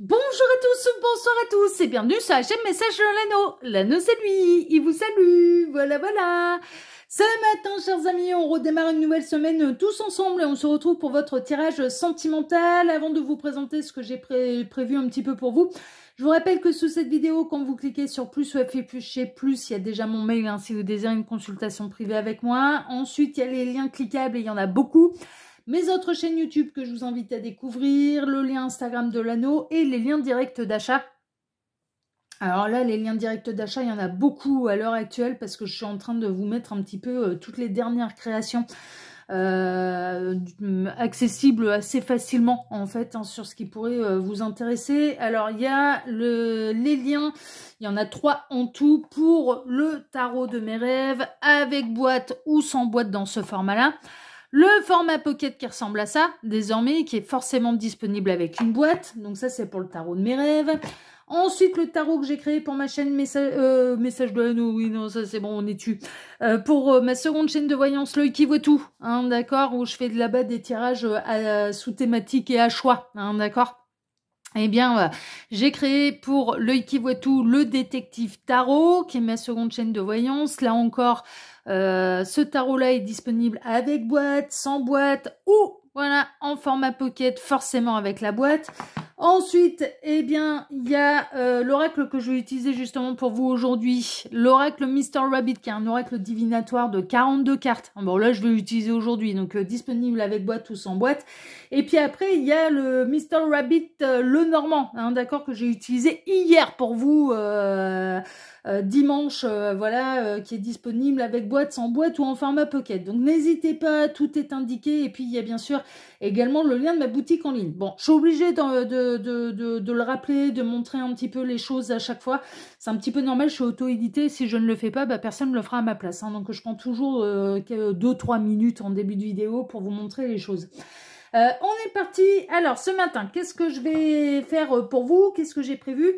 Bonjour à tous, bonsoir à tous et bienvenue sur la chaîne Message de l'Anneau. L'Anneau c'est lui, il vous salue, voilà. Ce matin, chers amis, on redémarre une nouvelle semaine tous ensemble et on se retrouve pour votre tirage sentimental. Avant de vous présenter ce que j'ai prévu un petit peu pour vous, je vous rappelle que sous cette vidéo, quand vous cliquez sur plus ou afficher plus, il y a déjà mon mail hein, si vous désirez une consultation privée avec moi. Ensuite, il y a les liens cliquables et il y en a beaucoup. Mes autres chaînes YouTube que je vous invite à découvrir, le lien Instagram de l'Anneau et les liens directs d'achat. Alors là, les liens directs d'achat, il y en a beaucoup à l'heure actuelle parce que je suis en train de vous mettre un petit peu toutes les dernières créations accessibles assez facilement en fait hein, sur ce qui pourrait vous intéresser. Alors il y a les liens, il y en a 3 en tout pour le tarot de mes rêves avec boîte ou sans boîte dans ce format-là. Le format pocket qui ressemble à ça, désormais, qui est forcément disponible avec une boîte. Donc ça, c'est pour le tarot de mes rêves. Ensuite, le tarot que j'ai créé pour ma chaîne Message de l'Anneau. Oui, non, ça c'est bon, on est dessus. Pour ma seconde chaîne de voyance, l'œil qui voit tout. Hein, d'accord, où je fais de là-bas des tirages sous thématique et à choix. Hein, d'accord. Eh bien, j'ai créé pour l'œil qui voit tout le détective tarot, qui est ma seconde chaîne de voyance. Là encore, ce tarot-là est disponible avec boîte, sans boîte, ou voilà, en format pocket, forcément avec la boîte. Ensuite, eh bien, il y a l'oracle que je vais utiliser justement pour vous aujourd'hui. L'oracle Mr. Rabbit, qui est un oracle divinatoire de 42 cartes. Bon, là, je vais l'utiliser aujourd'hui, donc disponible avec boîte ou sans boîte. Et puis après, il y a le Mr. Rabbit, le normand, hein, d'accord, que j'ai utilisé hier pour vous, dimanche, voilà, qui est disponible avec boîte, sans boîte ou en format pocket. Donc n'hésitez pas, tout est indiqué. Et puis il y a bien sûr également le lien de ma boutique en ligne. Bon, je suis obligée de le rappeler, de montrer un petit peu les choses à chaque fois. C'est un petit peu normal, je suis auto-édité. Si je ne le fais pas, bah, personne ne le fera à ma place. Hein. Donc je prends toujours 2-3 minutes en début de vidéo pour vous montrer les choses. On est parti. Alors ce matin, qu'est-ce que je vais faire pour vous? Qu'est-ce que j'ai prévu?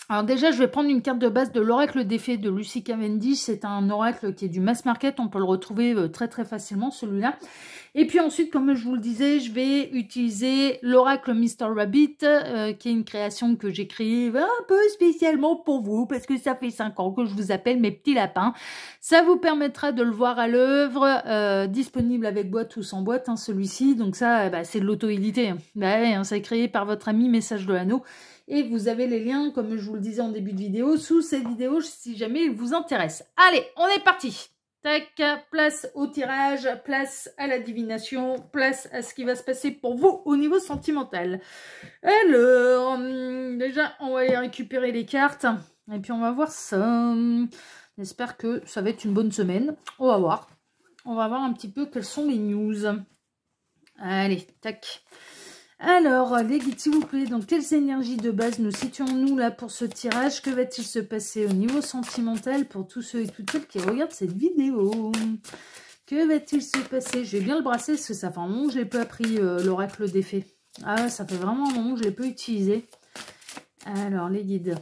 Alors déjà, je vais prendre une carte de base de l'oracle des fées de Lucy Cavendish. C'est un oracle qui est du mass market. On peut le retrouver très très facilement, celui-là. Et puis ensuite, comme je vous le disais, je vais utiliser l'oracle Mr. Rabbit, qui est une création que j'ai créée un peu spécialement pour vous, parce que ça fait 5 ans que je vous appelle mes petits lapins. Ça vous permettra de le voir à l'œuvre, disponible avec boîte ou sans boîte, hein, celui-ci. Donc ça, bah, c'est de l'auto-édité. Hein. Bah, ouais, hein, c'est créé par votre ami Message de l'Anneau. Et vous avez les liens, comme je vous le disais en début de vidéo, sous cette vidéo, si jamais il vous intéresse. Allez, on est parti. Tac, place au tirage, place à la divination, place à ce qui va se passer pour vous au niveau sentimental. Alors, déjà, on va aller récupérer les cartes. Et puis, on va voir ça. J'espère que ça va être une bonne semaine. On va voir. On va voir un petit peu quelles sont les news. Allez, tac. Alors, les guides, s'il vous plaît, dans quelles énergies de base nous situons-nous là pour ce tirage? Que va-t-il se passer au niveau sentimental pour tous ceux et toutes celles qui regardent cette vidéo? Que va-t-il se passer? Je vais bien le brasser parce que ça fait un moment que je n'ai pas appris l'oracle des fées. Ah, ça fait vraiment un moment que je ne l'ai pas utilisé. Alors, les guides,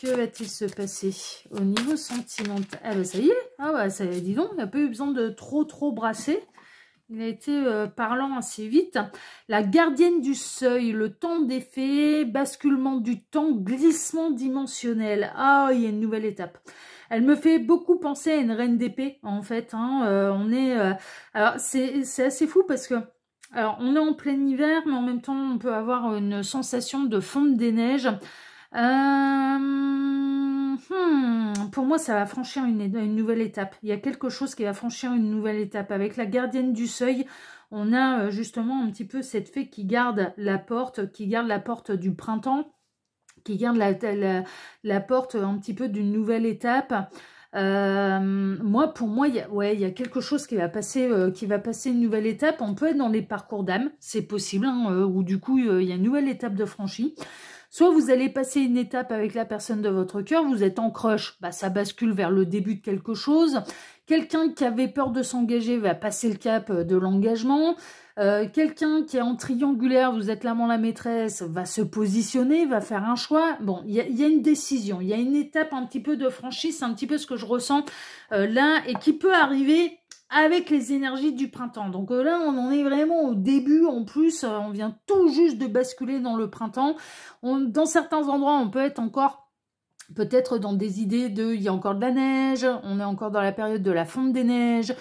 que va-t-il se passer au niveau sentimental? Ah bah ça y est, ah bah ça, dis donc, il n'y a pas eu besoin de trop brasser. Il a été parlant assez vite. La gardienne du seuil, le temps des fées, basculement du temps, glissement dimensionnel. Ah, il y a une nouvelle étape. Elle me fait beaucoup penser à une reine d'épée, en fait. Hein. Alors, c'est assez fou parce que... Alors, on est en plein hiver, mais en même temps, on peut avoir une sensation de fonte des neiges. Pour moi, ça va franchir une nouvelle étape. Il y a quelque chose qui va franchir une nouvelle étape. Avec la gardienne du seuil, on a justement un petit peu cette fée qui garde la porte du printemps, qui garde la porte un petit peu d'une nouvelle étape. Pour moi, il y a quelque chose qui va passer une nouvelle étape. On peut être dans les parcours d'âme, c'est possible, hein, où du coup, il y a une nouvelle étape de franchie. Soit vous allez passer une étape avec la personne de votre cœur, vous êtes en crush, bah ça bascule vers le début de quelque chose. Quelqu'un qui avait peur de s'engager va passer le cap de l'engagement. Quelqu'un qui est en triangulaire, vous êtes l'amant, la maîtresse, va se positionner, va faire un choix. Bon, il y a une décision, il y a une étape un petit peu de franchise, c'est un petit peu ce que je ressens là, et qui peut arriver avec les énergies du printemps. Donc là, on en est vraiment au début. En plus, on vient tout juste de basculer dans le printemps. Dans certains endroits, on peut être encore peut-être dans des idées de il y a encore de la neige, on est encore dans la période de la fonte des neiges.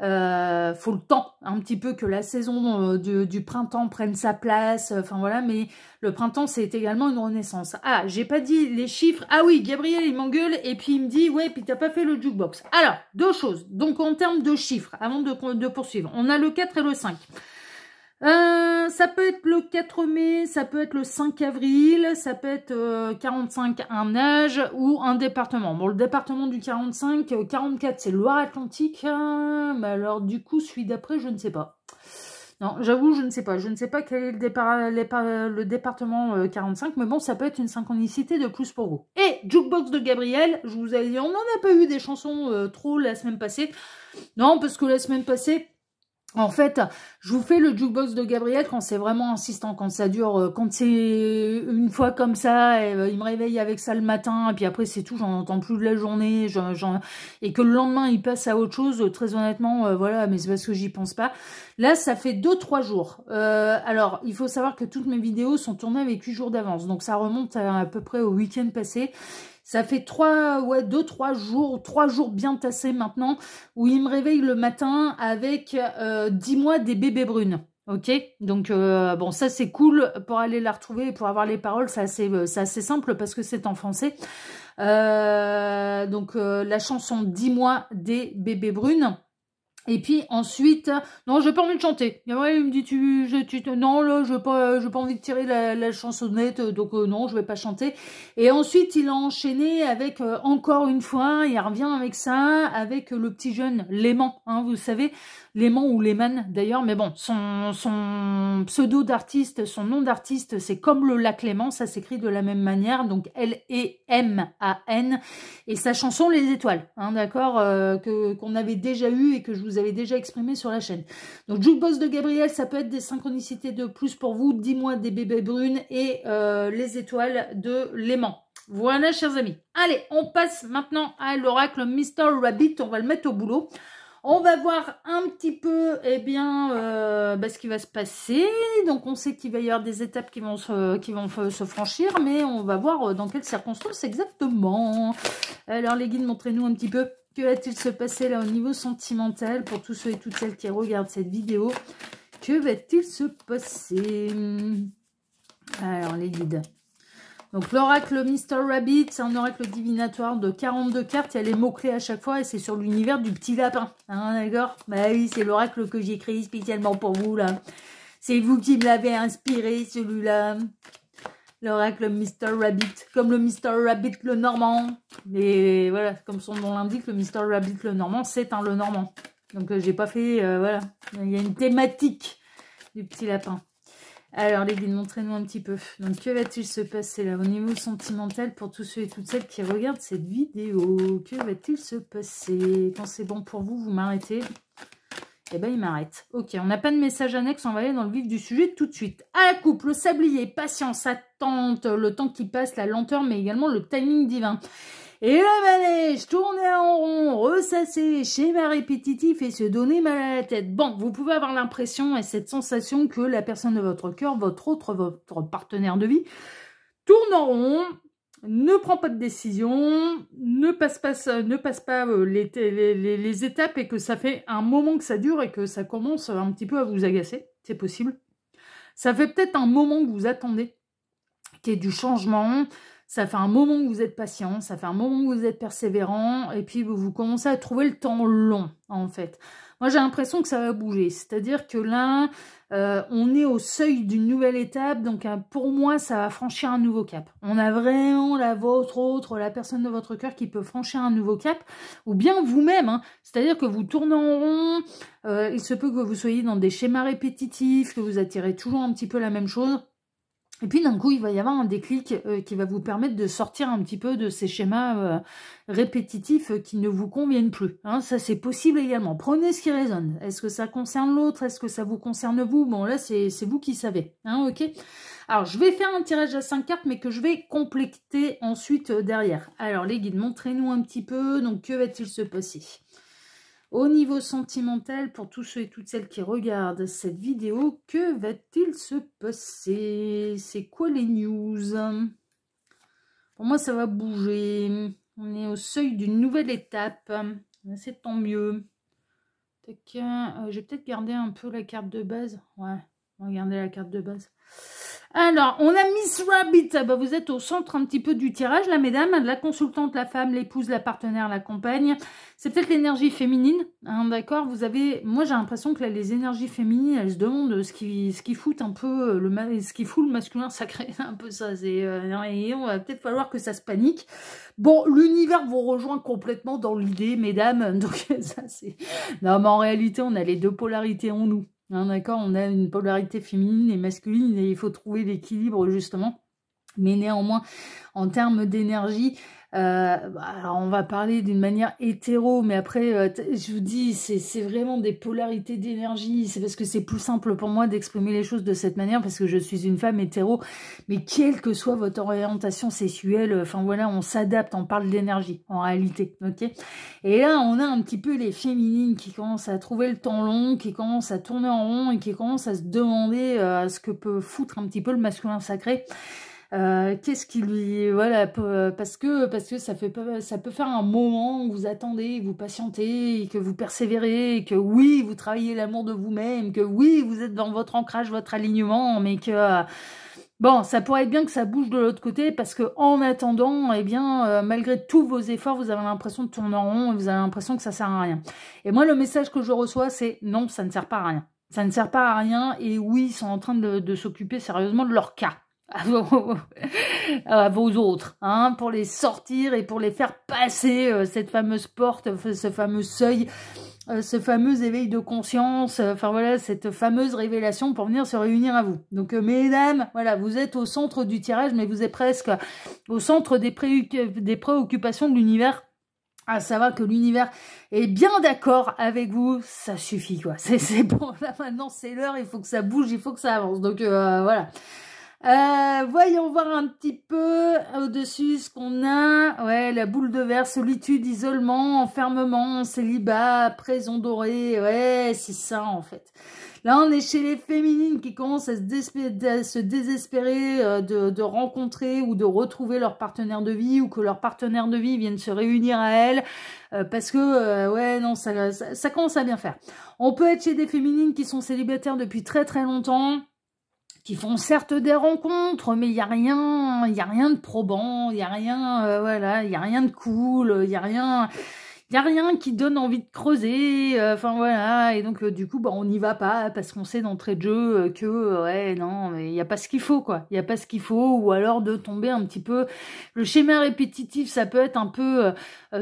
Faut le temps un petit peu que la saison du printemps prenne sa place, enfin voilà, mais le printemps c'est également une renaissance. Ah, j'ai pas dit les chiffres. Ah oui, Gabriel il m'engueule et puis il me dit ouais, puis t'as pas fait le jukebox. Alors, deux choses, donc en termes de chiffres, avant de poursuivre, on a le 4 et le 5. Ça peut être le 4 mai, ça peut être le 5 avril, ça peut être 45 un âge ou un département. Bon, le département du 45, 44 c'est Loire-Atlantique, mais alors du coup celui d'après je ne sais pas. Non, j'avoue je ne sais pas. Je ne sais pas quel est le département 45, mais bon ça peut être une synchronicité de plus pour vous. Et Jukebox de Gabriel, je vous avais dit on n'en a pas eu des chansons trop la semaine passée. Non, parce que la semaine passée... En fait, je vous fais le jukebox de Gabriel quand c'est vraiment insistant, quand ça dure, quand c'est une fois comme ça, et, il me réveille avec ça le matin, et puis après c'est tout, j'en entends plus de la journée, et que le lendemain il passe à autre chose, très honnêtement, voilà, mais c'est parce que j'y pense pas. Là, ça fait 2-3 jours. Alors, il faut savoir que toutes mes vidéos sont tournées avec 8 jours d'avance, donc ça remonte à peu près au week-end passé. Ça fait 2-3 jours, 3 jours bien tassés maintenant, où il me réveille le matin avec 10 mois des bébés brunes. Ok, donc bon, ça c'est cool pour aller la retrouver et pour avoir les paroles, c'est assez simple parce que c'est en français. Donc la chanson 10 mois des bébés brunes. Et puis ensuite, non, j'ai pas envie de chanter. Il me dit, non, là, j'ai pas envie de tirer la chansonnette, donc non, je vais pas chanter. Et ensuite, il a enchaîné avec, encore une fois, il revient avec ça, avec le petit jeune Léman, hein, vous savez, Léman ou Lehman d'ailleurs, mais bon, son pseudo d'artiste, son nom d'artiste, c'est comme le lac Léman, ça s'écrit de la même manière, donc L-E-M-A-N, et sa chanson Les Étoiles, hein, d'accord, qu'on avait déjà eu et que je vous avais déjà exprimé sur la chaîne. Donc Jukebox de Gabriel, ça peut être des synchronicités de plus pour vous, 10 mois des bébés brunes et Les Étoiles de Léman. Voilà, chers amis. Allez, on passe maintenant à l'oracle Mr. Rabbit, on va le mettre au boulot. On va voir un petit peu ce qui va se passer. Donc on sait qu'il va y avoir des étapes qui vont se franchir, mais on va voir dans quelles circonstances exactement. Alors les guides, montrez-nous un petit peu. Que va-t-il se passer là au niveau sentimental pour tous ceux et toutes celles qui regardent cette vidéo? Que va-t-il se passer? Alors les guides. Donc l'oracle Mr. Rabbit, c'est un oracle divinatoire de 42 cartes. Il y a les mots-clés à chaque fois et c'est sur l'univers du petit lapin. Hein, d'accord? Bah oui, c'est l'oracle que j'ai créé spécialement pour vous là. C'est vous qui me l'avez inspiré celui-là. L'oracle Mr. Rabbit, comme le Mr. Rabbit le Normand. Mais voilà, comme son nom l'indique, le Mr. Rabbit le Normand, c'est un le Normand. Donc j'ai pas fait, voilà. Il y a une thématique du petit lapin. Alors les guides, montrez-nous un petit peu. Donc que va-t-il se passer là au niveau sentimental pour tous ceux et toutes celles qui regardent cette vidéo? Que va-t-il se passer? Quand c'est bon pour vous, vous m'arrêtez. Eh ben il m'arrête. Ok, on n'a pas de message annexe, on va aller dans le vif du sujet tout de suite. À la coupe, le sablier, patience, attente, le temps qui passe, la lenteur, mais également le timing divin. Et le manège, tourner en rond, ressasser, schéma répétitif et se donner mal à la tête. Bon, vous pouvez avoir l'impression et cette sensation que la personne de votre cœur, votre partenaire de vie, tourne en rond, ne prend pas de décision, ne passe pas les étapes et que ça fait un moment que ça dure et que ça commence un petit peu à vous agacer. C'est possible. Ça fait peut-être un moment que vous attendez, qu'il y ait du changement. Ça fait un moment que vous êtes patient, ça fait un moment que vous êtes persévérant, et puis vous commencez à trouver le temps long, en fait. Moi, j'ai l'impression que ça va bouger. C'est-à-dire que là, on est au seuil d'une nouvelle étape, donc pour moi, ça va franchir un nouveau cap. On a vraiment la personne de votre cœur qui peut franchir un nouveau cap, ou bien vous-même, hein. C'est-à-dire que vous tournez en rond, il se peut que vous soyez dans des schémas répétitifs, que vous attirez toujours un petit peu la même chose. Et puis d'un coup, il va y avoir un déclic qui va vous permettre de sortir un petit peu de ces schémas répétitifs qui ne vous conviennent plus. Hein, ça, c'est possible également. Prenez ce qui résonne. Est-ce que ça concerne l'autre? Est-ce que ça vous concerne vous? Bon, là, c'est vous qui savez. Hein, ok. Alors, je vais faire un tirage à 5 cartes, mais que je vais compléter ensuite derrière. Alors, les guides, montrez-nous un petit peu. Donc, que va-t-il se passer? Au niveau sentimental, pour tous ceux et toutes celles qui regardent cette vidéo, que va-t-il se passer? C'est quoi les news? Pour moi, ça va bouger. On est au seuil d'une nouvelle étape. C'est tant mieux. Je vais peut-être garder un peu la carte de base. Ouais, on va garder la carte de base. Alors, on a Miss Rabbit. Bah, vous êtes au centre un petit peu du tirage, là, mesdames. La consultante, la femme, l'épouse, la partenaire, la compagne. C'est peut-être l'énergie féminine, hein, d'accord. Vous avez, moi, j'ai l'impression que là, les énergies féminines, elles se demandent ce qui fout un peu ce qui fout le masculin sacré. C'est un peu ça. Et on va peut-être falloir que ça se panique. Bon, l'univers vous rejoint complètement dans l'idée, mesdames. Donc, ça, c'est... Non, mais en réalité, on a les deux polarités en nous. Hein, d'accord, on a une polarité féminine et masculine et il faut trouver l'équilibre justement. Mais néanmoins, en termes d'énergie, alors on va parler d'une manière hétéro, mais après, je vous dis, c'est vraiment des polarités d'énergie. C'est parce que c'est plus simple pour moi d'exprimer les choses de cette manière, parce que je suis une femme hétéro. Mais quelle que soit votre orientation sexuelle, enfin voilà, on s'adapte, on parle d'énergie, en réalité, ok. Et là, on a un petit peu les féminines qui commencent à trouver le temps long, qui commencent à tourner en rond et qui commencent à se demander ce que peut foutre un petit peu le masculin sacré. Qu'est-ce qui lui... Voilà, parce que ça peut faire un moment où vous attendez, vous patientez, et que vous persévérez, et que oui, vous travaillez l'amour de vous-même, que oui, vous êtes dans votre ancrage, votre alignement, mais que... bon, ça pourrait être bien que ça bouge de l'autre côté, parce que en attendant, eh bien, malgré tous vos efforts, vous avez l'impression de tourner en rond, et vous avez l'impression que ça sert à rien. Et moi, le message que je reçois, c'est non, ça ne sert pas à rien. Ça ne sert pas à rien, et oui, ils sont en train de s'occuper sérieusement de leur cas. À vos autres, hein, pour les sortir et pour les faire passer cette fameuse porte, ce fameux seuil, ce fameux éveil de conscience, enfin voilà, cette fameuse révélation pour venir se réunir à vous. Donc mesdames, voilà, vous êtes au centre du tirage, mais vous êtes presque au centre des préoccupations de l'univers. À savoir que l'univers est bien d'accord avec vous, ça suffit quoi. C'est bon, là maintenant c'est l'heure, il faut que ça bouge, il faut que ça avance. Donc voilà. Voyons voir un petit peu au-dessus ce qu'on a. Ouais, la boule de verre, solitude, isolement, enfermement, célibat, prison dorée. Ouais, c'est ça en fait. Là, on est chez les féminines qui commencent à se désespérer de rencontrer ou de retrouver leur partenaire de vie, ou que leur partenaire de vie vienne se réunir à elles. Parce que, ouais, non, ça commence à bien faire. On peut être chez des féminines qui sont célibataires depuis très très longtemps, qui font certes des rencontres, mais il y a rien de probant, il y a rien, voilà, il y a rien de cool, il y a rien qui donne envie de creuser, enfin voilà, et donc du coup, bah, on n'y va pas, parce qu'on sait d'entrée de jeu que, ouais, non, mais il n'y a pas ce qu'il faut, quoi, il n'y a pas ce qu'il faut, ou alors de tomber un petit peu, le schéma répétitif, ça peut être un peu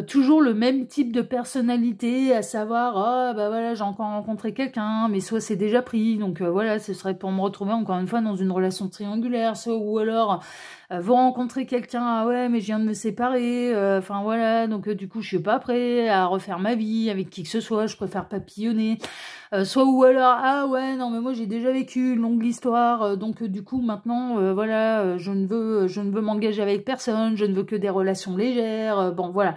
toujours le même type de personnalité, à savoir, oh, bah voilà, j'ai encore rencontré quelqu'un, mais soit c'est déjà pris, donc voilà, ce serait pour me retrouver encore une fois dans une relation triangulaire, soit, ou alors... vous rencontrez quelqu'un, ah ouais, mais je viens de me séparer, enfin voilà, donc du coup, je suis pas prêt à refaire ma vie avec qui que ce soit, je préfère papillonner. Soit ou alors, ah ouais, non, mais moi j'ai déjà vécu une longue histoire, donc du coup, maintenant, voilà, je ne veux m'engager avec personne, je ne veux que des relations légères, bon, voilà.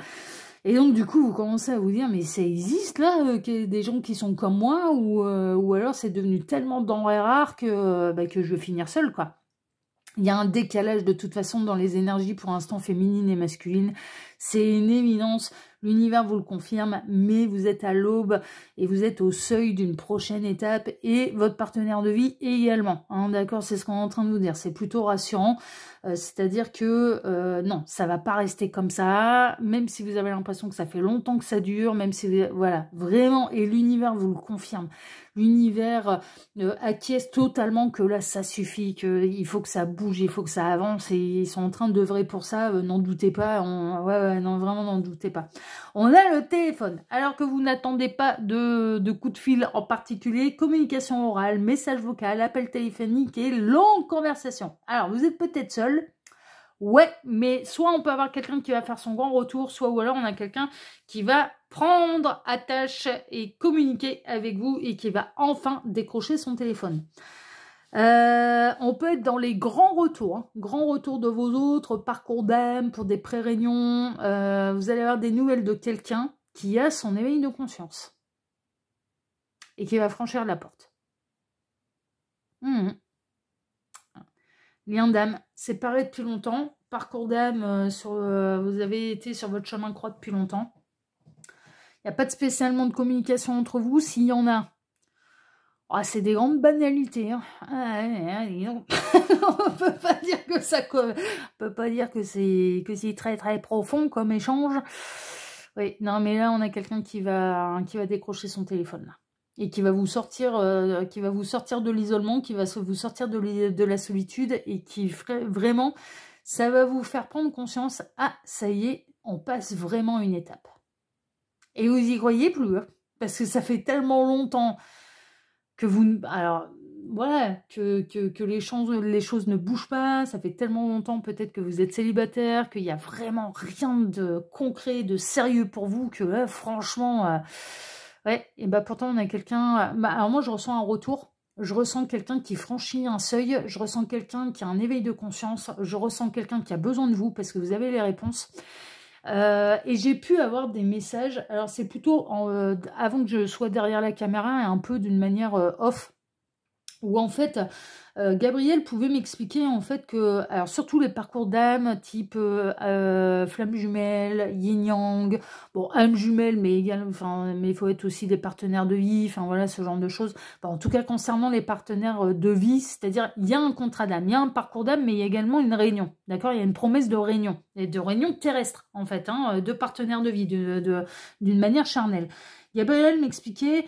Et donc, du coup, vous commencez à vous dire, mais ça existe là, des gens qui sont comme moi, ou alors c'est devenu tellement denrée rare que je vais finir seule, quoi. Il y a un décalage de toute façon dans les énergies pour l'instant féminines et masculines. C'est une évidence. L'univers vous le confirme, mais vous êtes à l'aube et vous êtes au seuil d'une prochaine étape, et votre partenaire de vie également. Hein, d'accord, c'est ce qu'on est en train de vous dire. C'est plutôt rassurant. C'est-à-dire que non, ça va pas rester comme ça, même si vous avez l'impression que ça fait longtemps que ça dure, même si, voilà, vraiment, et l'univers vous le confirme. L'univers acquiesce totalement que là, ça suffit, qu'il faut que ça bouge, il faut que ça avance, et ils sont en train d'œuvrer pour ça, n'en doutez pas, ouais, non, vraiment, n'en doutez pas. On a le téléphone, alors que vous n'attendez pas de coup de fil en particulier, communication orale, message vocal, appel téléphonique et longue conversation. Alors, vous êtes peut-être seul, ouais, mais soit on peut avoir quelqu'un qui va faire son grand retour, soit ou alors on a quelqu'un qui va prendre attache et communiquer avec vous et qui va enfin décrocher son téléphone. On peut être dans les grands retours, hein, grands retours de vos autres, parcours d'âme, pour des pré-réunions. Vous allez avoir des nouvelles de quelqu'un qui a son éveil de conscience. et qui va franchir la porte. Lien d'âme, séparé depuis longtemps, parcours d'âme, vous avez été sur votre chemin de croix depuis longtemps. Il n'y a pas de spécialement de communication entre vous, s'il y en a. Oh, c'est des grandes banalités. Hein. On peut pas dire que ça, on peut pas dire que c'est très très profond comme échange. Oui, non, mais là on a quelqu'un qui va décrocher son téléphone là. Et qui va vous sortir, de l'isolement, qui va vous sortir de la solitude et qui vraiment, ça va vous faire prendre conscience. Ah, ça y est, on passe vraiment une étape. Et vous y croyez plus, hein, parce que ça fait tellement longtemps que vous, alors voilà, que les choses ne bougent pas. Ça fait tellement longtemps peut-être que vous êtes célibataire, qu'il y a vraiment rien de concret, de sérieux pour vous, que franchement. Ouais, et bah pourtant on a quelqu'un. Alors moi je ressens un retour, je ressens quelqu'un qui franchit un seuil, je ressens quelqu'un qui a un éveil de conscience, je ressens quelqu'un qui a besoin de vous parce que vous avez les réponses. Et j'ai pu avoir des messages. Alors c'est plutôt avant que je sois derrière la caméra et un peu d'une manière off. Où en fait, Gabriel pouvait m'expliquer en fait que, alors surtout les parcours d'âme, type flamme jumelle, yin-yang, bon, âme jumelle, mais mais il faut être aussi des partenaires de vie, enfin voilà, ce genre de choses. Bon, en tout cas, concernant les partenaires de vie, c'est-à-dire, il y a un contrat d'âme, il y a un parcours d'âme, mais il y a également une réunion, d'accord? Il y a une promesse de réunion, et de réunion terrestre, en fait, hein, de partenaires de vie, d'une manière charnelle. Gabriel m'expliquait.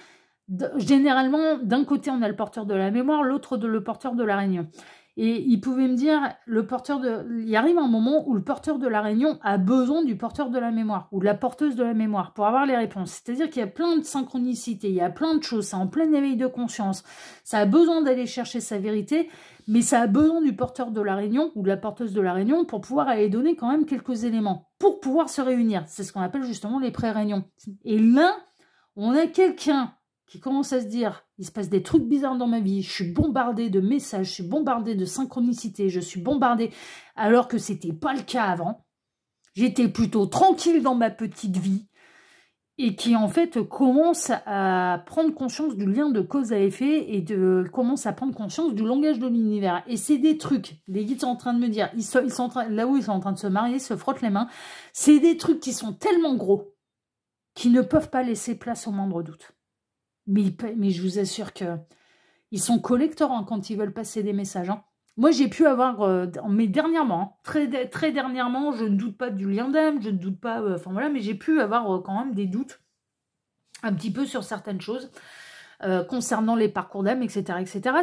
Généralement, d'un côté, on a le porteur de la mémoire, l'autre le porteur de la réunion. Et il pouvait me dire, il arrive un moment où le porteur de la réunion a besoin du porteur de la mémoire, ou de la porteuse de la mémoire, pour avoir les réponses. C'est-à-dire qu'il y a plein de synchronicités, il y a plein de choses, c'est en plein éveil de conscience. Ça a besoin d'aller chercher sa vérité, mais ça a besoin du porteur de la réunion, ou de la porteuse de la réunion, pour pouvoir aller donner quand même quelques éléments, pour pouvoir se réunir. C'est ce qu'on appelle justement les pré-réunions. Et là, on a quelqu'un qui commence à se dire, il se passe des trucs bizarres dans ma vie, je suis bombardée de messages, je suis bombardée de synchronicité, je suis bombardée, alors que c'était pas le cas avant. J'étais plutôt tranquille dans ma petite vie, et qui en fait commence à prendre conscience du lien de cause à effet, et commence à prendre conscience du langage de l'univers. Et c'est des trucs, les guides sont en train de me dire, là où ils sont en train de se marier, se frottent les mains, c'est des trucs qui sont tellement gros, qu'ils ne peuvent pas laisser place au moindre doute. Mais je vous assure qu'ils sont collecteurs hein, quand ils veulent passer des messages. Hein. Moi, j'ai pu avoir, mais dernièrement, très dernièrement, je ne doute pas du lien d'âme, je ne doute pas, enfin voilà, mais j'ai pu avoir quand même des doutes un petit peu sur certaines choses concernant les parcours d'âme, etc.,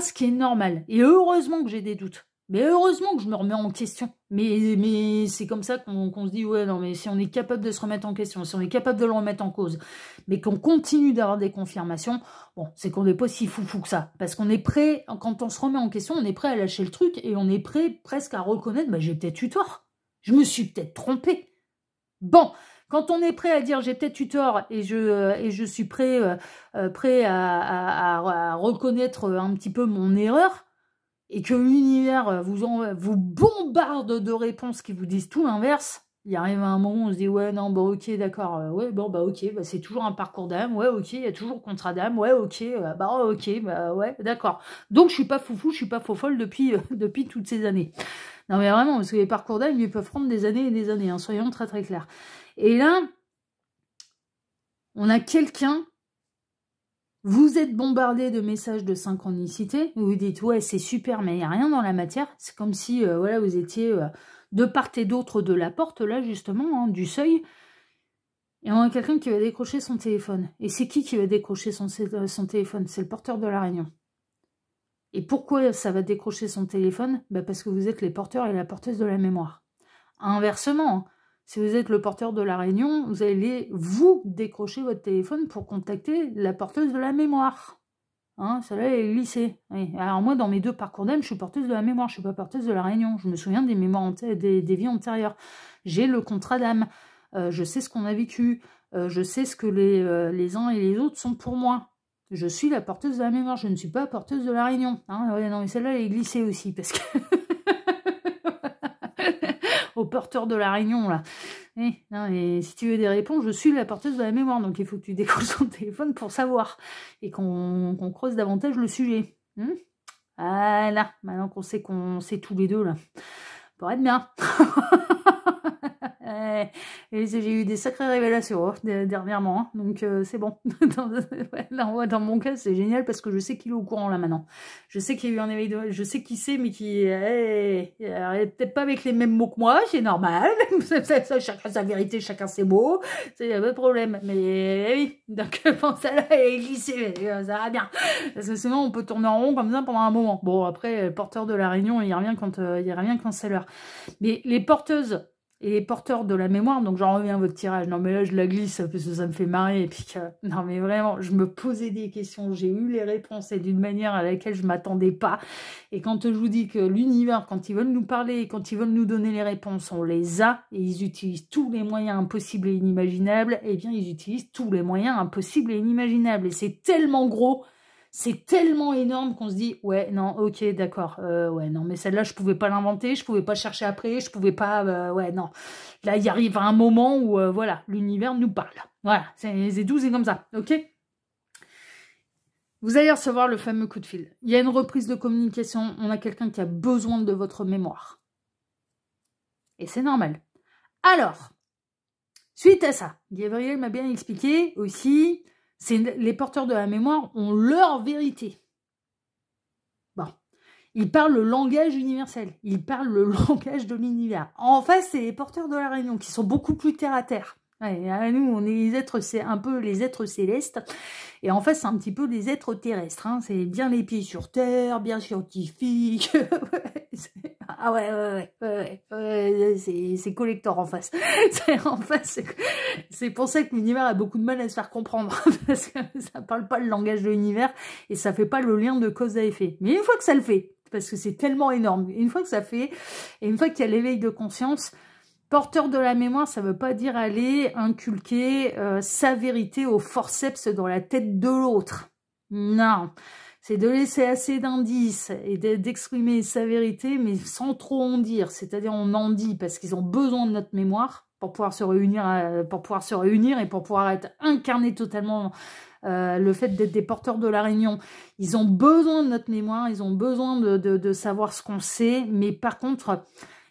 ce qui est normal. Et heureusement que j'ai des doutes. Mais heureusement que je me remets en question. Mais c'est comme ça qu'on se dit, ouais, non, mais si on est capable de se remettre en question, si on est capable de le remettre en cause, mais qu'on continue d'avoir des confirmations, bon, c'est qu'on n'est pas si foufou que ça. Parce qu'on est prêt, quand on se remet en question, on est prêt à lâcher le truc et on est prêt presque à reconnaître, bah, j'ai peut-être eu tort. Je me suis peut-être trompée. Bon, quand on est prêt à dire j'ai peut-être eu tort et je suis prêt à reconnaître un petit peu mon erreur, et que l'univers vous bombarde de réponses qui vous disent tout l'inverse, il arrive à un moment où on se dit ouais non bah ok d'accord, ouais bon bah ok, bah, c'est toujours un parcours d'âme, ouais ok, il y a toujours contrat d'âme, ouais ok, bah ok, bah ouais d'accord. Donc je suis pas foufou, je suis pas faux folle depuis toutes ces années. Non mais vraiment, parce que les parcours d'âme, ils peuvent prendre des années et des années, hein, soyons très très clairs. Et là, on a quelqu'un. Vous êtes bombardé de messages de synchronicité, vous vous dites, ouais, c'est super, mais il n'y a rien dans la matière. C'est comme si voilà, vous étiez de part et d'autre de la porte, là, justement, hein, du seuil. Et on a quelqu'un qui va décrocher son téléphone. Et c'est qui va décrocher son téléphone? C'est le porteur de la réunion. Et pourquoi ça va décrocher son téléphone? Bah parce que vous êtes les porteurs et la porteuse de la mémoire. Inversement, hein. Si vous êtes le porteur de la réunion, vous allez vous décrocher votre téléphone pour contacter la porteuse de la mémoire. Hein, celle-là, elle est glissée. Oui. Alors moi, dans mes deux parcours d'âme, je suis porteuse de la mémoire, je ne suis pas porteuse de la réunion. Je me souviens des mémoires des vies antérieures. J'ai le contrat d'âme. Je sais ce qu'on a vécu. Je sais ce que les uns et les autres sont pour moi. Je suis la porteuse de la mémoire. Je ne suis pas porteuse de la réunion. Hein, ouais, non, mais celle-là, elle est glissée aussi, parce que... au porteur de la réunion, là. Non, et si tu veux des réponses, je suis la porteuse de la mémoire, donc il faut que tu décroches ton téléphone pour savoir, et qu'on creuse davantage le sujet. Voilà, maintenant qu'on sait tous les deux, là, pour être bien. Et j'ai eu des sacrées révélations dernièrement, hein, donc c'est bon. Dans mon cas, c'est génial parce que je sais qu'il est au courant là maintenant. Je sais qu'il y a eu un éveil de... Je sais qui c'est, mais qui est peut-être pas avec les mêmes mots que moi, c'est normal. Chacun sa vérité, chacun ses mots, c'est pas de problème. Mais oui, donc bon, ça là, elle est glissée, ça va bien. Parce que sinon, on peut tourner en rond comme ça pendant un moment. Bon, après, le porteur de la réunion, il revient quand c'est l'heure. Mais les porteuses et les porteurs de la mémoire, donc j'en reviens à votre tirage, non mais là je la glisse parce que ça me fait marrer, et puis que, non mais vraiment, je me posais des questions, j'ai eu les réponses et d'une manière à laquelle je m'attendais pas, et quand je vous dis que l'univers, quand ils veulent nous parler, quand ils veulent nous donner les réponses, on les a, et ils utilisent tous les moyens impossibles et inimaginables, et bien ils utilisent tous les moyens impossibles et inimaginables, et c'est tellement gros, c'est tellement énorme qu'on se dit, ouais, non, ok, d'accord, ouais, non, mais celle-là, je pouvais pas l'inventer, je pouvais pas chercher après, je pouvais pas, ouais, non. Là, il arrive un moment où, voilà, l'univers nous parle. Voilà, c'est tout, c'est comme ça, ok? Vous allez recevoir le fameux coup de fil. Il y a une reprise de communication, on a quelqu'un qui a besoin de votre mémoire. Et c'est normal. Alors, suite à ça, Gabriel m'a bien expliqué aussi... Les porteurs de la mémoire ont leur vérité. Bon. Ils parlent le langage universel. Ils parlent le langage de l'univers. En face, c'est les porteurs de la réunion qui sont beaucoup plus terre à terre. Ouais, nous, on est les êtres, c'est un peu les êtres célestes. Et en fait, c'est un petit peu les êtres terrestres. Hein. C'est bien les pieds sur terre, bien scientifique. Ah ouais, c'est collector en face. C'est pour ça que l'univers a beaucoup de mal à se faire comprendre. Parce que ça parle pas le langage de l'univers et ça fait pas le lien de cause à effet. Mais une fois que ça le fait, parce que c'est tellement énorme, une fois que ça fait, et une fois qu'il y a l'éveil de conscience, porteur de la mémoire, ça veut pas dire aller inculquer sa vérité au forceps dans la tête de l'autre. Non. C'est de laisser assez d'indices et d'exprimer sa vérité, mais sans trop en dire. C'est-à-dire, on en dit parce qu'ils ont besoin de notre mémoire pour pouvoir se réunir, et pour pouvoir être incarnés totalement. Le fait d'être des porteurs de la réunion, ils ont besoin de notre mémoire, ils ont besoin de savoir ce qu'on sait, mais par contre,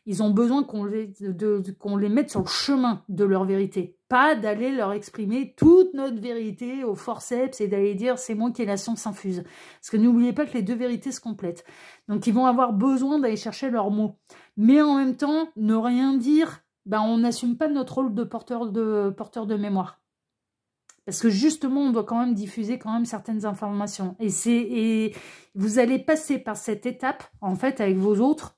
ils ont besoin qu'on les mette sur le chemin de leur vérité. Pas d'aller leur exprimer toute notre vérité au forceps et d'aller dire c'est moi qui ai la science infuse. Parce que n'oubliez pas que les deux vérités se complètent. Donc ils vont avoir besoin d'aller chercher leurs mots. Mais en même temps, ne rien dire, ben on n'assume pas notre rôle de porteur de mémoire. Parce que justement, on doit quand même diffuser quand même certaines informations. Et vous allez passer par cette étape, en fait, avec vos autres.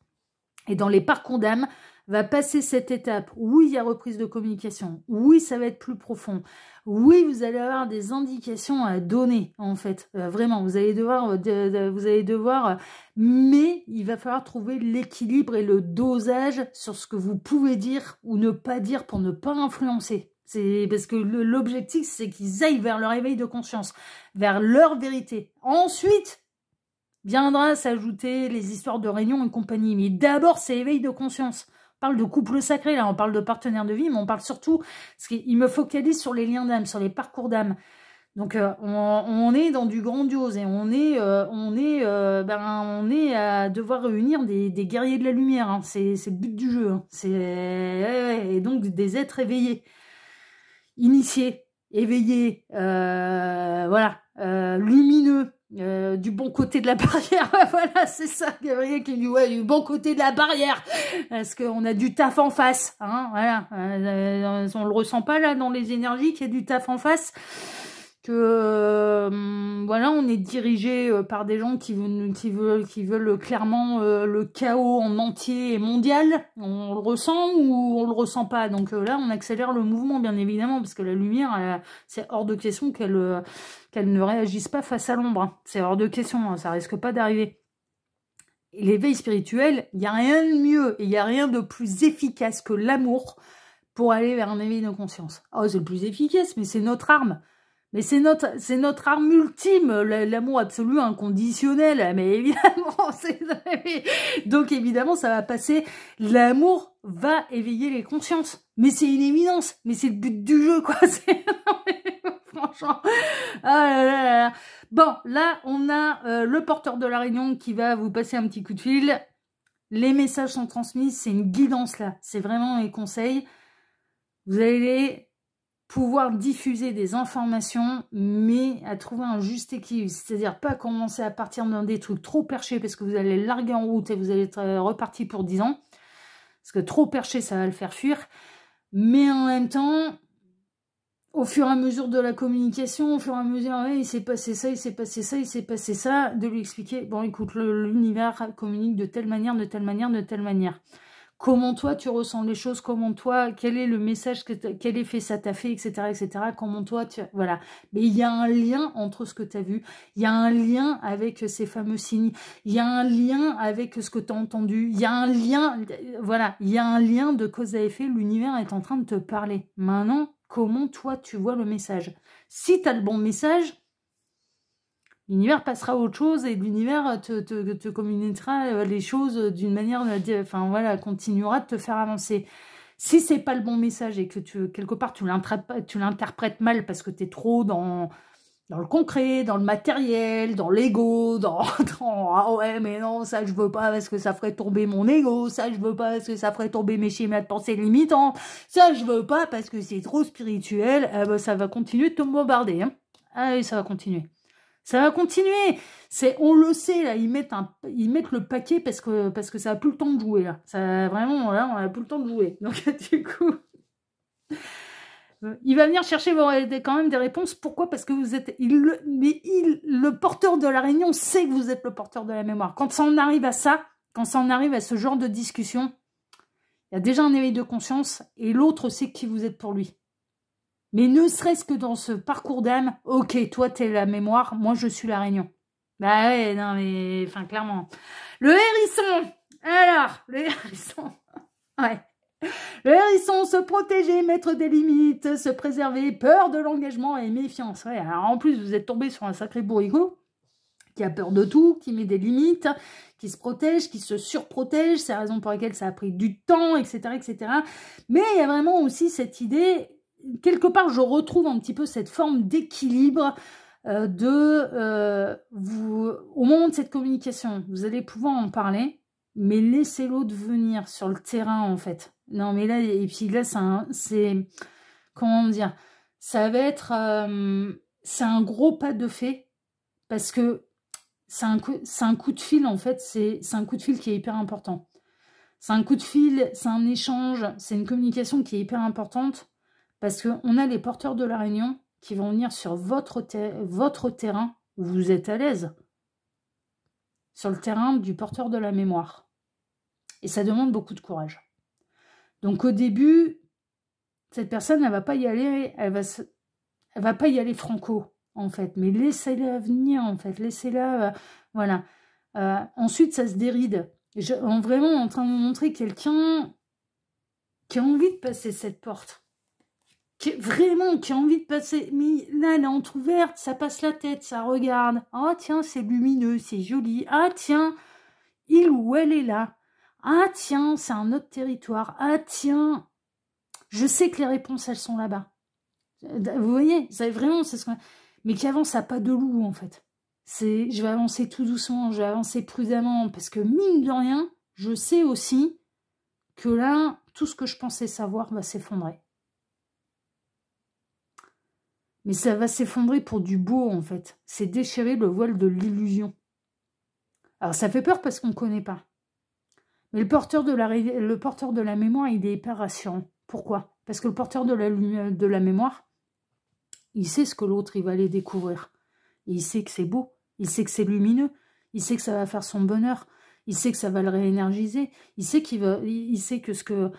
Et dans les parcours d'âme, va passer cette étape. Oui, il y a reprise de communication. Oui, ça va être plus profond. Oui, vous allez avoir des indications à donner, en fait. Vraiment, vous allez devoir... mais il va falloir trouver l'équilibre et le dosage sur ce que vous pouvez dire ou ne pas dire pour ne pas influencer. C'est parce que l'objectif, c'est qu'ils aillent vers leur éveil de conscience, vers leur vérité. Ensuite... viendra s'ajouter les histoires de réunion et compagnie. Mais d'abord, c'est éveil de conscience. On parle de couple sacré, là, on parle de partenaire de vie, mais on parle surtout, parce qu'il me focalise sur les liens d'âme, sur les parcours d'âme. Donc, on est dans du grandiose et on est à devoir réunir des guerriers de la lumière. Hein. C'est le but du jeu. Hein. Et donc, des êtres éveillés, initiés, éveillés, voilà, lumineux. Du bon côté de la barrière, voilà, c'est ça, Gabriel qui dit, ouais, du bon côté de la barrière, parce qu'on a du taf en face, hein, voilà, on le ressent pas là dans les énergies qu'il y a du taf en face, que voilà, on est dirigé par des gens qui veulent clairement le chaos en entier et mondial. On le ressent ou on le ressent pas. Donc là, on accélère le mouvement, bien évidemment, parce que la lumière, c'est hors de question qu'elle ne réagisse pas face à l'ombre. Hein. C'est hors de question, hein, ça risque pas d'arriver. L'éveil spirituel, il n'y a rien de mieux et il n'y a rien de plus efficace que l'amour pour aller vers un éveil de conscience. Oh, c'est le plus efficace, mais c'est notre arme. Mais c'est notre arme ultime, l'amour absolu, inconditionnel. Mais évidemment, donc évidemment, ça va passer. L'amour va éveiller les consciences. Mais c'est une évidence, mais c'est le but du jeu, quoi. Franchement. Ah là là là. Bon, là, on a le porteur de la réunion qui va vous passer un petit coup de fil. Les messages sont transmis, c'est une guidance là. C'est vraiment un conseil. Vous allez pouvoir diffuser des informations, mais à trouver un juste équilibre. C'est-à-dire pas commencer à partir dans des trucs trop perchés parce que vous allez le larguer en route et vous allez être reparti pour 10 ans. Parce que trop perché, ça va le faire fuir. Mais en même temps, au fur et à mesure de la communication, au fur et à mesure, ouais, il s'est passé ça, il s'est passé ça, il s'est passé ça, de lui expliquer, bon écoute, l'univers communique de telle manière, de telle manière, de telle manière. Comment toi tu ressens les choses, comment toi, quel est le message, quel effet ça t'a fait, etc., etc., comment toi, voilà. Mais il y a un lien entre ce que tu as vu, il y a un lien avec ces fameux signes, il y a un lien avec ce que tu as entendu, il y a un lien, voilà, il y a un lien de cause à effet, l'univers est en train de te parler. Maintenant, comment toi tu vois le message? Si tu as le bon message, l'univers passera à autre chose et l'univers te communiquera les choses d'une manière, enfin voilà, continuera de te faire avancer. Si c'est pas le bon message et que quelque part tu l'interprètes mal parce que tu es trop dans le concret, dans le matériel, dans l'ego, ah ouais mais non, ça je veux pas parce que ça ferait tomber mon ego, ça je veux pas parce que ça ferait tomber mes schémas de pensée limitants, ça je veux pas parce que c'est trop spirituel, ben, ça va continuer de te bombarder. Hein. Allez, ça va continuer. Ça va continuer. On le sait là, ils mettent le paquet parce que ça a plus le temps de jouer là. Ça vraiment là, on a plus le temps de jouer. Donc du coup, il va venir chercher quand même des réponses. Pourquoi? Parce que vous êtes le porteur de la réunion sait que vous êtes le porteur de la mémoire. Quand ça en arrive à ça, quand ça en arrive à ce genre de discussion, il y a déjà un éveil de conscience et l'autre sait qui vous êtes pour lui. Mais ne serait-ce que dans ce parcours d'âme, ok, toi t'es la mémoire, moi je suis la réunion. Bah ouais, non mais, enfin clairement. Le hérisson, alors, le hérisson, ouais. Le hérisson, se protéger, mettre des limites, se préserver, peur de l'engagement et méfiance. Ouais, alors en plus vous êtes tombé sur un sacré bourricot qui a peur de tout, qui met des limites, qui se protège, qui se surprotège, c'est la raison pour laquelle ça a pris du temps, etc., etc. Mais il y a vraiment aussi cette idée... Quelque part, je retrouve un petit peu cette forme d'équilibre au moment de cette communication. Vous allez pouvoir en parler, mais laissez l'autre venir sur le terrain, en fait. Non, mais là, et puis là, c'est comment dire, ça va être, c'est un gros pas de fait, parce que c'est un coup de fil, en fait, c'est un coup de fil qui est hyper important. C'est un coup de fil, c'est un échange, c'est une communication qui est hyper importante, parce qu'on a les porteurs de la réunion qui vont venir sur votre terrain où vous êtes à l'aise. Sur le terrain du porteur de la mémoire. Et ça demande beaucoup de courage. Donc au début, cette personne, elle ne va pas y aller, elle va pas y aller franco, en fait. Mais laissez-la venir, en fait. Laissez-la, voilà. Ensuite, ça se déride. Vraiment en train de vous montrer quelqu'un qui a envie de passer cette porte. Qui a envie de passer, mais là elle est entrouverte, ça passe la tête, ça regarde, ah oh, tiens c'est lumineux, c'est joli, ah tiens, il ou elle est là, ah tiens c'est un autre territoire, ah tiens, je sais que les réponses elles sont là-bas, vous voyez, c'est vraiment, mais qui avance à pas de loup en fait, je vais avancer tout doucement, je vais avancer prudemment, parce que mine de rien, je sais aussi que là, tout ce que je pensais savoir va s'effondrer. Mais ça va s'effondrer pour du beau, en fait. C'est déchirer le voile de l'illusion. Alors, ça fait peur parce qu'on ne connaît pas. Mais le porteur de la mémoire, il est hyper rassurant. Pourquoi? Parce que le porteur de la mémoire, il sait ce que l'autre, il va aller découvrir. Et il sait que c'est beau. Il sait que c'est lumineux. Il sait que ça va faire son bonheur. Il sait que ça va le réénergiser. Il sait que ce que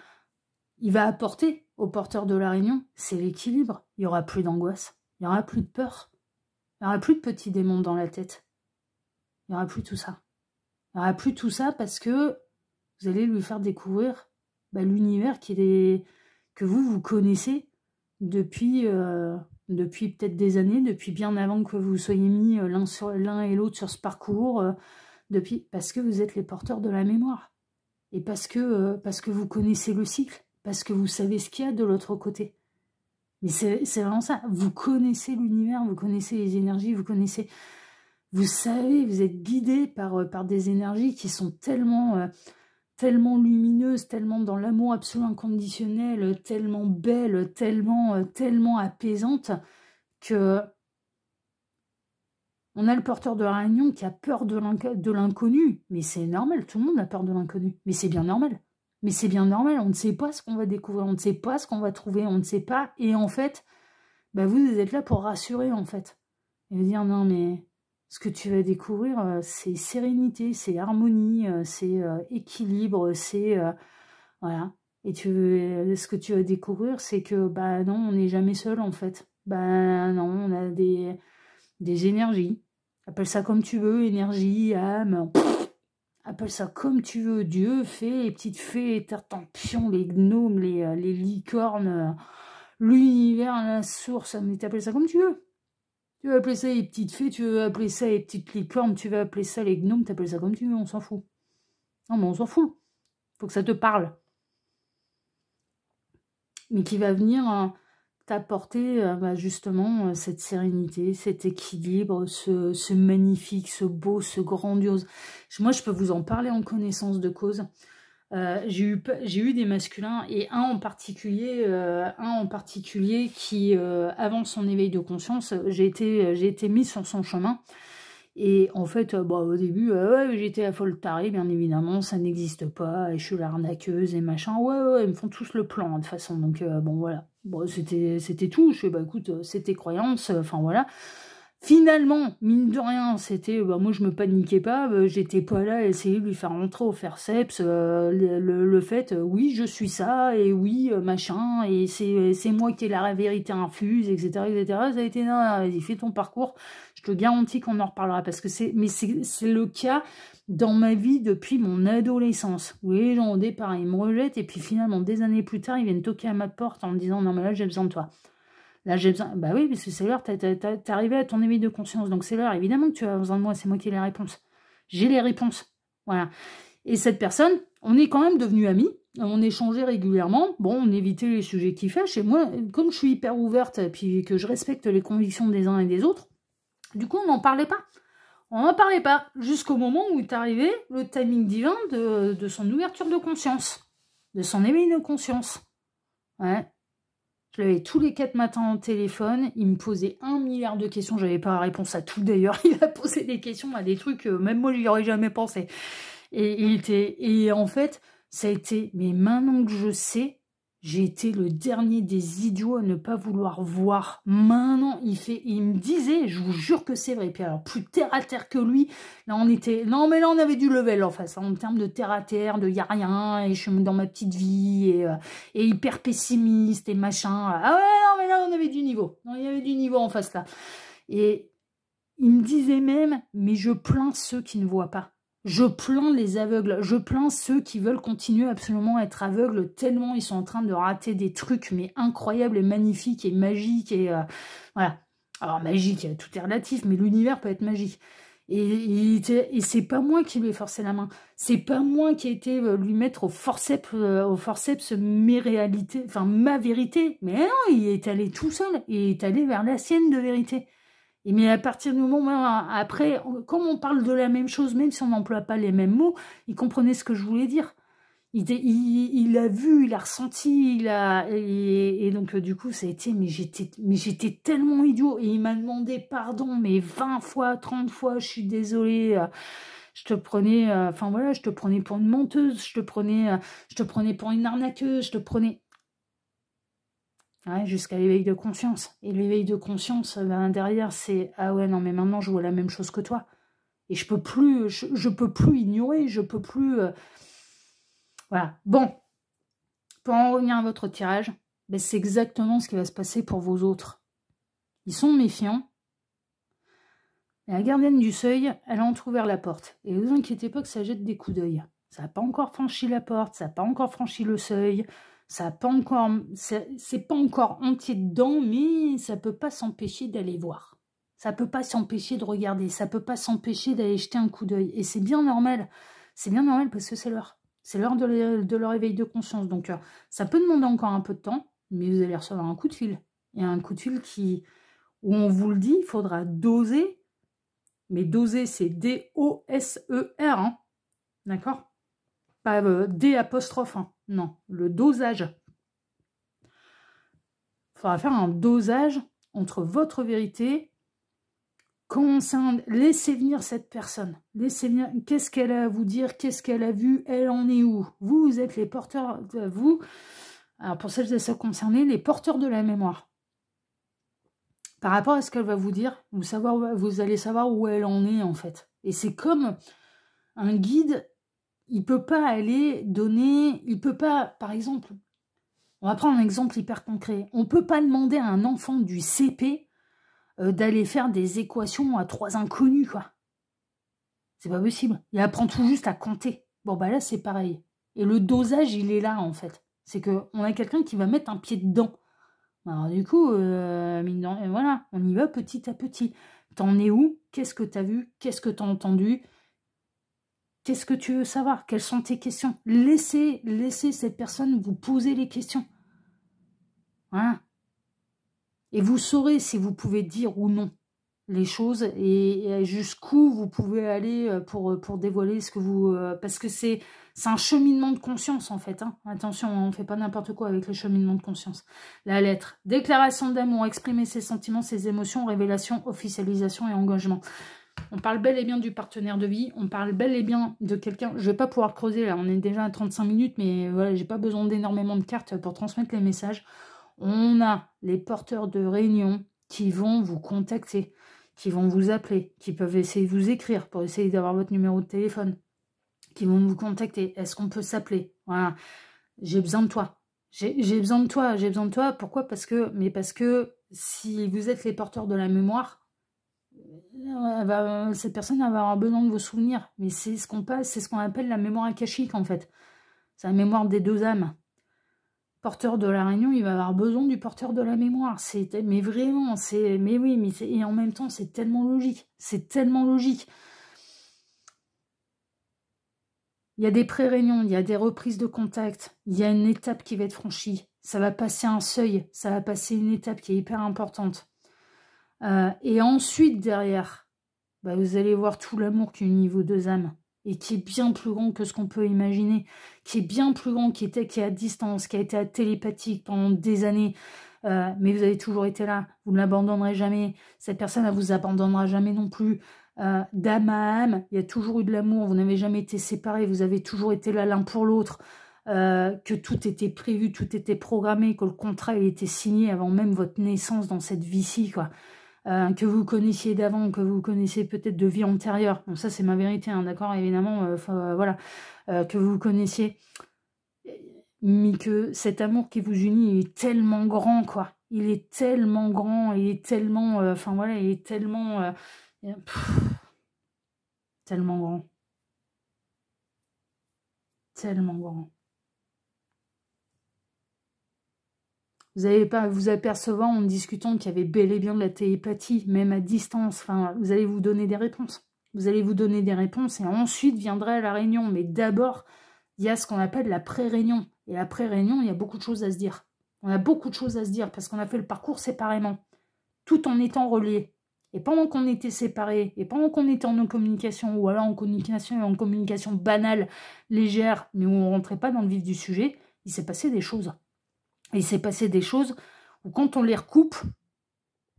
il va apporter au porteur de la réunion, c'est l'équilibre. Il n'y aura plus d'angoisse. Il n'y aura plus de peur. Il n'y aura plus de petits démons dans la tête. Il n'y aura plus tout ça. Il n'y aura plus tout ça parce que vous allez lui faire découvrir l'univers que vous connaissez depuis peut-être des années, depuis bien avant que vous soyez mis l'un et l'autre sur ce parcours, parce que vous êtes les porteurs de la mémoire. Et parce que vous connaissez le cycle. parce que vous savez ce qu'il y a de l'autre côté. Mais c'est vraiment ça. Vous connaissez l'univers, vous connaissez les énergies, vous savez, vous êtes guidé par des énergies qui sont tellement lumineuses, tellement dans l'amour absolu inconditionnel, tellement belles, tellement apaisantes, que on a le porteur de la réunion qui a peur de l'inconnu. Mais c'est normal, tout le monde a peur de l'inconnu. Mais c'est bien normal. Mais c'est bien normal, on ne sait pas ce qu'on va découvrir, on ne sait pas ce qu'on va trouver, on ne sait pas. Et en fait, bah vous êtes là pour rassurer, en fait. Et dire, non, mais ce que tu vas découvrir, c'est sérénité, c'est harmonie, c'est équilibre, c'est... voilà. Et ce que tu vas découvrir, c'est que, bah non, on n'est jamais seul, en fait. Bah non, on a des énergies. Appelle ça comme tu veux, énergie, âme... Appelle ça comme tu veux, Dieu, fée, les petites fées, les tartampions, les gnomes, les licornes, l'univers, la source, mais t'appelles ça comme tu veux. Tu veux appeler ça les petites fées, tu veux appeler ça les petites licornes, tu veux appeler ça les gnomes, t'appelles ça comme tu veux, on s'en fout. Non, mais on s'en fout. Faut que ça te parle. Mais qui va venir t'apporter justement cette sérénité, cet équilibre, ce magnifique, ce beau, ce grandiose. Moi, je peux vous en parler en connaissance de cause. J'ai eu des masculins et un en particulier qui, avant son éveil de conscience, j'ai été mise sur son chemin. Et en fait, au début, j'étais la folle tarée, bien évidemment, ça n'existe pas, et je suis l'arnaqueuse et machin. Ouais, ils me font tous le plan, de toute façon. Donc, bon, voilà. Bon, c'était tout. Je fais, écoute, c'était croyance, enfin, voilà. Finalement, mine de rien, c'était, moi, je me paniquais pas, j'étais pas là à essayer de lui faire rentrer au forceps le fait, oui, je suis ça, et oui, machin, et c'est moi qui ai la vérité infuse, etc., etc. Ça a été, non, vas-y, fais ton parcours. Je te garantis qu'on en reparlera, parce que c'est le cas dans ma vie depuis mon adolescence. Oui, les gens au départ, ils me rejettent, et puis finalement, des années plus tard, ils viennent toquer à ma porte en me disant, non, mais là, j'ai besoin de toi. Là, j'ai besoin... Bah oui, parce que c'est l'heure, t'es arrivé à ton éveil de conscience, donc c'est l'heure. Évidemment que tu as besoin de moi, c'est moi qui ai les réponses. J'ai les réponses. Voilà. Et cette personne, on est quand même devenus amis, on échangeait régulièrement. Bon, on évitait les sujets qui fâchent, et moi, comme je suis hyper ouverte, et puis que je respecte les convictions des uns et des autres, du coup, on n'en parlait pas. On n'en parlait pas, jusqu'au moment où est arrivé le timing divin de son ouverture de conscience, de son éveil de conscience. Ouais. Je l'avais tous les 4 matins au téléphone, il me posait 1 milliard de questions, j'avais pas la réponse à tout d'ailleurs, il a posé des questions à des trucs, même moi j'y aurais jamais pensé. Et en fait, ça a été, mais maintenant que je sais, j'ai été le dernier des idiots à ne pas vouloir voir. Maintenant, il me disait, je vous jure que c'est vrai, puis alors plus terre à terre que lui, là on était, non mais là on avait du level en face, en termes de terre à terre, de y a rien, et je suis dans ma petite vie, et hyper pessimiste, et machin. Ah ouais, non mais là on avait du niveau, non, il y avait du niveau en face là. Et il me disait même, mais je plains ceux qui ne voient pas. Je plains les aveugles, je plains ceux qui veulent continuer absolument à être aveugles tellement ils sont en train de rater des trucs mais incroyables et magnifiques et magiques et voilà. Alors magique, tout est relatif, mais l'univers peut être magique. Et c'est pas moi qui lui ai forcé la main, c'est pas moi qui ai été lui mettre au forceps mes réalités, enfin ma vérité. Mais non, il est allé tout seul, il est allé vers la sienne de vérité. Mais à partir du moment, après, comme on parle de la même chose, même si on n'emploie pas les mêmes mots, il comprenait ce que je voulais dire. Il a vu, il a ressenti, et donc du coup, ça a été, mais j'étais tellement idiot. Et il m'a demandé pardon, mais 20 fois, 30 fois, je suis désolée. Je te prenais, enfin voilà, je te prenais pour une menteuse, je te prenais pour une arnaqueuse, je te prenais... Ouais, jusqu'à l'éveil de conscience. Et l'éveil de conscience, derrière, c'est « Ah ouais, non, mais maintenant, je vois la même chose que toi. » Et je peux plus, je peux plus ignorer, je peux plus... Voilà. Bon, pour en revenir à votre tirage, ben, c'est exactement ce qui va se passer pour vos autres. Ils sont méfiants. Et la gardienne du seuil, elle a entrouvert la porte. Et ne vous inquiétez pas que ça jette des coups d'œil. Ça n'a pas encore franchi la porte, ça n'a pas encore franchi le seuil... Ça a pas encore, c'est pas encore entier dedans, mais ça peut pas s'empêcher d'aller voir. Ça peut pas s'empêcher de regarder. Ça peut pas s'empêcher d'aller jeter un coup d'œil. Et c'est bien normal. C'est bien normal parce que c'est l'heure. C'est l'heure de leur éveil de conscience. Donc, ça peut demander encore un peu de temps, mais vous allez recevoir un coup de fil. Il y a un coup de fil où on vous le dit, il faudra doser. Mais doser, c'est D-O-S-E-R, hein, d'accord? Pas D apostrophe, hein. Non, le dosage. Il faudra faire un dosage entre votre vérité, laissez venir cette personne, laissez venir, qu'est-ce qu'elle a à vous dire, qu'est-ce qu'elle a vu, elle en est où? Vous êtes les porteurs, vous, alors pour celles et ceux concernés, les porteurs de la mémoire. Par rapport à ce qu'elle va vous dire, vous allez savoir où elle en est en fait. Et c'est comme un guide, il peut pas aller donner, il peut pas, par exemple, on va prendre un exemple hyper concret, on peut pas demander à un enfant du CP d'aller faire des équations à 3 inconnus, quoi. C'est pas possible. Il apprend tout juste à compter. Bon, bah là, c'est pareil. Et le dosage, il est là, en fait. C'est qu'on a quelqu'un qui va mettre un pied dedans. Alors, du coup, voilà, on y va petit à petit. T'en es où? Qu'est-ce que t'as vu? Qu'est-ce que t'as entendu? Qu'est-ce que tu veux savoir? Quelles sont tes questions? Laissez cette personne vous poser les questions. Voilà. Et vous saurez si vous pouvez dire ou non les choses et jusqu'où vous pouvez aller pour dévoiler ce que vous... parce que c'est un cheminement de conscience, en fait. Hein. Attention, on ne fait pas n'importe quoi avec le cheminement de conscience. La lettre. Déclaration d'amour, exprimer ses sentiments, ses émotions, révélation, officialisation et engagement. On parle bel et bien du partenaire de vie, on parle bel et bien de quelqu'un... Je ne vais pas pouvoir creuser, là, on est déjà à 35 minutes, mais voilà, j'ai pas besoin d'énormément de cartes pour transmettre les messages. On a les porteurs de réunion qui vont vous contacter, qui vont vous appeler, qui peuvent essayer de vous écrire pour essayer d'avoir votre numéro de téléphone, qui vont vous contacter. Est-ce qu'on peut s'appeler? Voilà, j'ai besoin de toi. J'ai besoin de toi, j'ai besoin de toi. Pourquoi? Parce que si vous êtes les porteurs de la mémoire, cette personne va avoir besoin de vos souvenirs. Mais c'est ce qu'on appelle la mémoire akashique, en fait. C'est la mémoire des deux âmes. Porteur de la réunion, il va avoir besoin du porteur de la mémoire. Mais vraiment, mais oui, et en même temps, c'est tellement logique. C'est tellement logique. Il y a des pré-réunions, il y a des reprises de contact, il y a une étape qui va être franchie. Ça va passer un seuil, ça va passer une étape qui est hyper importante. Et ensuite, derrière, bah, vous allez voir tout l'amour qui unit vos deux âmes. Et qui est bien plus grand que ce qu'on peut imaginer, qui est bien plus grand, qui est à distance, qui a été à télépathique pendant des années, mais vous avez toujours été là, vous ne l'abandonnerez jamais, cette personne ne vous abandonnera jamais non plus, d'âme à âme, il y a toujours eu de l'amour, vous n'avez jamais été séparés, vous avez toujours été là l'un pour l'autre, que tout était prévu, tout était programmé, que le contrat il était signé avant même votre naissance dans cette vie-ci, quoi. Que vous connaissiez d'avant, que vous connaissiez peut-être de vie antérieure. Bon, ça, c'est ma vérité, hein, d'accord, évidemment, voilà. Que vous connaissiez, mais que cet amour qui vous unit il est tellement grand, quoi. Il est tellement grand, il est tellement... Enfin, voilà, il est tellement... tellement grand. Tellement grand. Vous allez pas vous apercevoir en discutant qu'il y avait bel et bien de la télépathie, même à distance. Enfin, vous allez vous donner des réponses. Vous allez vous donner des réponses et ensuite viendra la réunion. Mais d'abord, il y a ce qu'on appelle la pré-réunion. Et la pré-réunion, il y a beaucoup de choses à se dire. On a beaucoup de choses à se dire parce qu'on a fait le parcours séparément, tout en étant reliés. Et pendant qu'on était séparés, et pendant qu'on était en non-communication, ou alors en communication banale, légère, mais où on ne rentrait pas dans le vif du sujet, il s'est passé des choses. Et il s'est passé des choses où quand on les recoupe,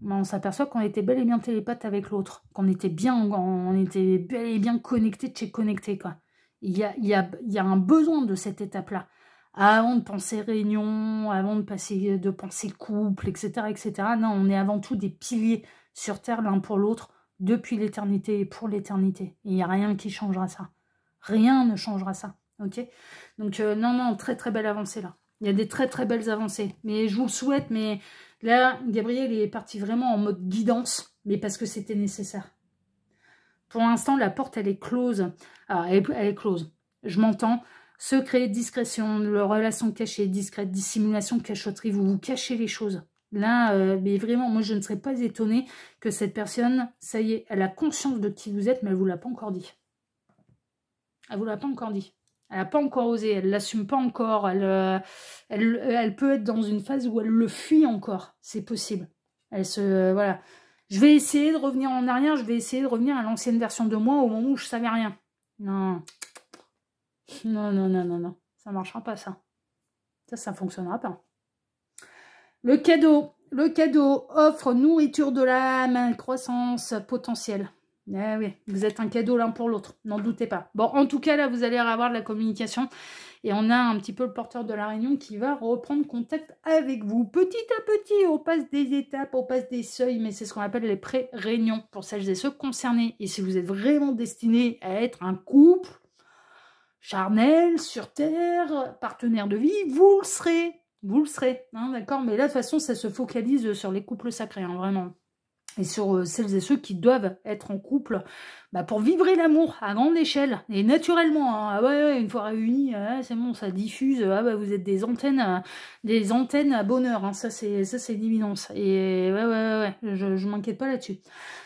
on s'aperçoit qu'on était bel et bien télépathe avec l'autre, qu'on était bel et bien connecté de chez connecté, quoi. Il y a un besoin de cette étape-là. Avant de penser réunion, avant de penser couple, etc., etc. Non, on est avant tout des piliers sur Terre l'un pour l'autre, depuis l'éternité et pour l'éternité. Et il n'y a rien qui changera ça. Rien ne changera ça. Ok? Donc, non, très très belle avancée là. Il y a des très très belles avancées. Mais je vous le souhaite, mais là, Gabriel est parti vraiment en mode guidance, mais parce que c'était nécessaire. Pour l'instant, la porte, elle est close. Alors, elle est close. Je m'entends. Secret, discrétion, relation cachée, discrète, dissimulation, cachotterie. Vous vous cachez les choses. Là, mais vraiment, moi, je ne serais pas étonnée que cette personne, ça y est, elle a conscience de qui vous êtes, mais elle ne vous l'a pas encore dit. Elle ne vous l'a pas encore dit. Elle n'a pas encore osé, elle l'assume pas encore, elle peut être dans une phase où elle le fuit encore, c'est possible. Voilà. Je vais essayer de revenir en arrière, je vais essayer de revenir à l'ancienne version de moi au moment où je savais rien. Non. Non, non, non, non, non. Ça marchera pas, ça. Ça fonctionnera pas. Le cadeau offre nourriture de l'âme, croissance potentielle. Eh oui, vous êtes un cadeau l'un pour l'autre, n'en doutez pas. Bon, en tout cas, là, vous allez avoir de la communication. Et on a un petit peu le porteur de la réunion qui va reprendre contact avec vous. Petit à petit, on passe des étapes, on passe des seuils, mais c'est ce qu'on appelle les pré-réunions pour celles et ceux concernés. Et si vous êtes vraiment destiné à être un couple charnel, sur terre, partenaire de vie, vous le serez. Vous le serez, hein, d'accord? Mais là, de toute façon, ça se focalise sur les couples sacrés, hein, vraiment. Et sur celles et ceux qui doivent être en couple pour vibrer l'amour à grande échelle et naturellement. Hein. Ah ouais, une fois réunis, c'est bon, ça diffuse. Ah ouais, vous êtes des antennes à bonheur. Hein. Ça c'est une évidence. Et ouais, je m'inquiète pas là-dessus.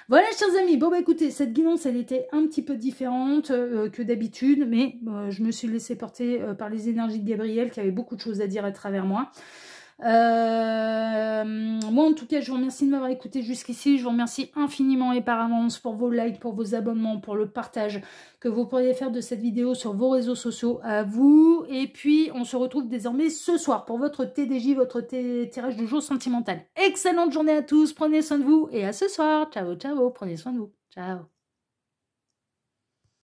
Voilà, chers amis. Bon écoutez, cette guidance, elle était un petit peu différente que d'habitude, mais je me suis laissée porter par les énergies de Gabriel, qui avait beaucoup de choses à dire à travers moi. Moi en tout cas je vous remercie de m'avoir écouté jusqu'ici, je vous remercie infiniment et par avance pour vos likes, pour vos abonnements, pour le partage que vous pourriez faire de cette vidéo sur vos réseaux sociaux, à vous. Et puis on se retrouve désormais ce soir pour votre TDJ, votre tirage du jour sentimental. Excellente journée à tous, prenez soin de vous et à ce soir. Ciao, ciao, prenez soin de vous, ciao.